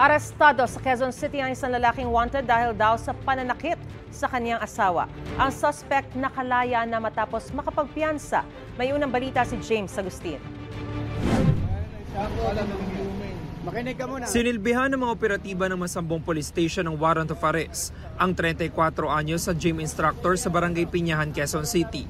Arestado sa Quezon City ang isang lalaking wanted dahil daw sa pananakit sa kanyang asawa. Ang suspect nakalaya na matapos makapagpiyansa. May unang balita si James Agustin. Makinig ka muna. Sinilbihan ng mga operatiba ng Masambong Police Station ng warrant of arrest ang 34 anyos sa gym instructor sa Barangay Piñahan, Quezon City.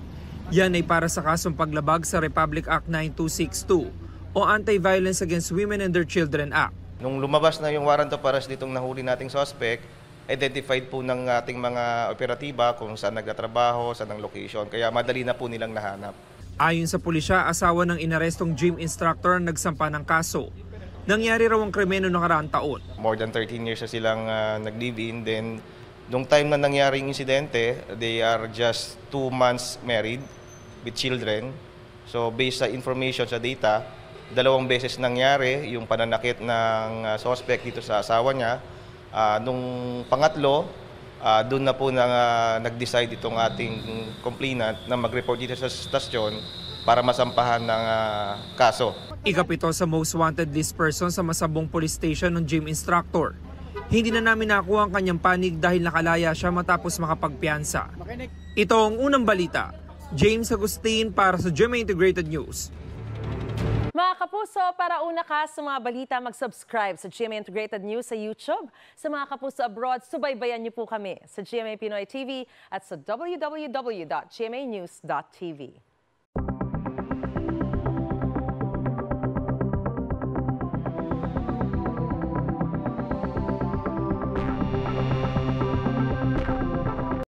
Yan ay para sa kasong paglabag sa Republic Act 9262 o Anti-Violence Against Women and Their Children Act. Nung lumabas na yung warrant of arrest ditong nahuli nating suspect, identified po ng ating mga operatiba kung saan nagtatrabaho, saan ang location, kaya madali na po nilang nahanap. Ayon sa pulisya, asawa ng inarestong gym instructor ang nagsampa ng kaso. Nangyari raw ang krimen noong nakaraang taon. More than 13 years na silang nag-live-in. Then, nung time na nangyari yung insidente, they are just 2 months married with children. So, based sa information sa data, 2 beses nangyari yung pananakit ng suspect dito sa asawa niya. Nung pangatlo, doon na po nag-decide itong ating complainant na mag-report dito sa stasyon para masampahan ng kaso. Ikapito sa most wanted list person sa Masambong Police Station ng gym instructor. Hindi na namin nakuha ang kanyang panig dahil nakalaya siya matapos makapagpiyansa. Ito ang unang balita. James Agustin para sa GMA Integrated News. Mga kapuso, para una ka sa mga balita, mag-subscribe sa GMA Integrated News sa YouTube. Sa mga kapuso abroad, subaybayan niyo po kami sa GMA Pinoy TV at sa www.gmanews.tv.